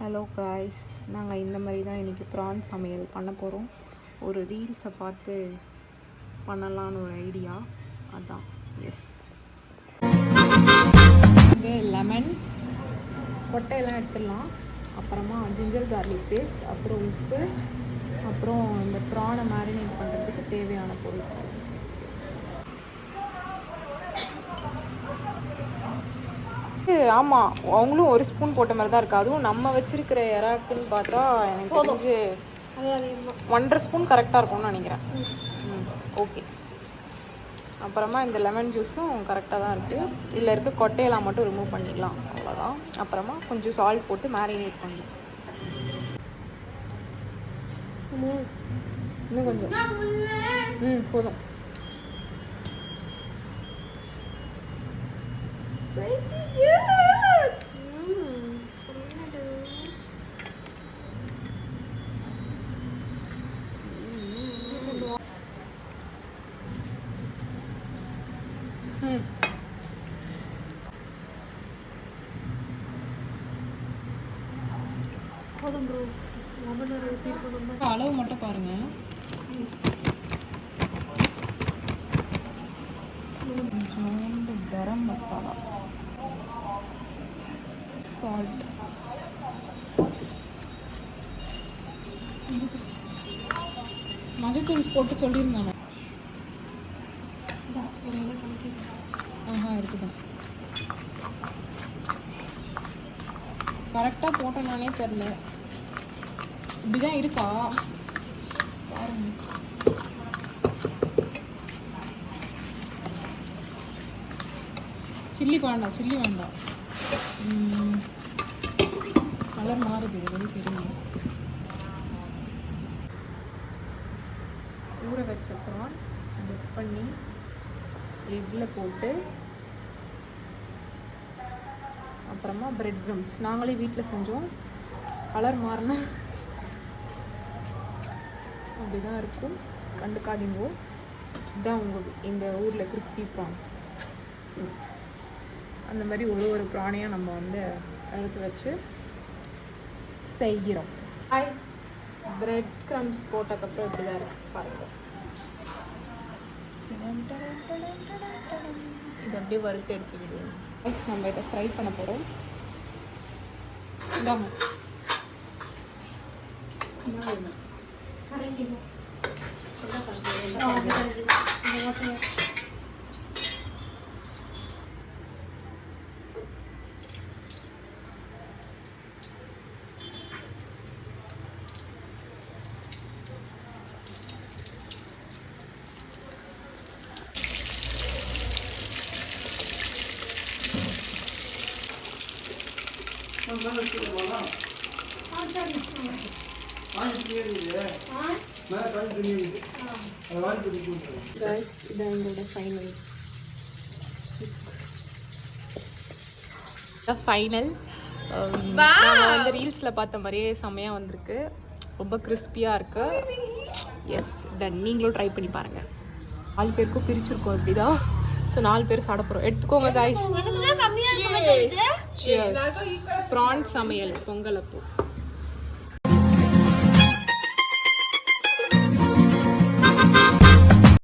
Hello guys, நாங்கள் இந்த மாதிரி தான் இன்றைக்கி ப்ரான் சமையல் பண்ண போகிறோம். ஒரு ரீல்ஸை பார்த்து பண்ணலான்னு ஒரு ஐடியா, அதுதான். எஸ், இது லெமன் கொட்டையெல்லாம் எடுத்துடலாம். அப்புறமா ஜிஞ்சர் கார்லிக் பேஸ்ட், அப்புறம் உப்பு, அப்புறம் இந்த ப்ரானை மேரினேட் பண்ணுறதுக்கு தேவையான பொருள். ஆமாம், அவங்களும் ஒரு ஸ்பூன் போட்ட மாதிரி தான் இருக்குது. அதுவும் நம்ம வச்சுருக்கிற இறாக்குன்னு பார்த்தா எனக்கு தெரிஞ்சு 1.5 ஸ்பூன் கரெக்டாக இருக்கும்னு நினைக்கிறேன். ஓகே. அப்புறமா இந்த லெமன் ஜூஸும் கரெக்டாக தான் இருக்குது. இதில் இருக்க கொட்டையெல்லாம் மட்டும் ரிமூவ் பண்ணிக்கலாம், அவ்வளோதான். அப்புறமா கொஞ்சம் சால்ட் போட்டு மேரினேட் பண்ணலாம். இன்னும் கொஞ்சம் போதும். அளவு மட்டும் பாருங்க. கொஞ்சோண்டு கரம் மசாலா, சால்ட், மஞ்சத்தூள் போட்டு சொல்லியிருந்தாங்க. இருக்குதான், கரெக்டாக போட்டேனானே தெரில. இப்படிதான் இருக்கா பாருங்க. சில்லி வேண்டாம். கலர் மாறுது, இது தெரியும். ஊற வச்சப்புறம் டிப் பண்ணி எக்கில் போட்டு, அப்புறமா பிரெட் க்ரம்ஸ் நாங்களே வீட்டில் செஞ்சோம். கலர் மாறினா அப்படி தான் இருக்கும், கண்டுக்காதீங்கோ. இதுதான் உங்கள் இந்த ஊரில் கிறிஸ்பி ப்ரான்ஸ். அந்த மாதிரி ஒரு ப்ரானையும் நம்ம எடுத்து வச்சு செய்கிறோம். ஐஸ் பிரெட் க்ரம்ஸ் போட்டதுக்கப்புறம் இப்படி தான் இருக்குது பாருங்கள். இது அப்படியே வறுத்து எடுத்துக்கிடுவோம். ஐஸ் நம்ம இதை ஃப்ரை பண்ண போகிறோம். இதாங்க ஃபைனல். நாங்கள் ரீல்ஸில் பார்த்த மாதிரியே செம்மையாக வந்திருக்கு. ரொம்ப கிறிஸ்பியாக இருக்கு. S, ton. நீங்களும் ட்ரை பண்ணி பாருங்கள். 4 பேருக்கும் பிரிச்சிருக்கோம் இப்படிதான். ஸோ 4 பேர் சாப்பிட போகிறோம். எடுத்துக்கோங்க காய்ஸ். ப்ரான் சமையல் பொங்கல் அப்போ.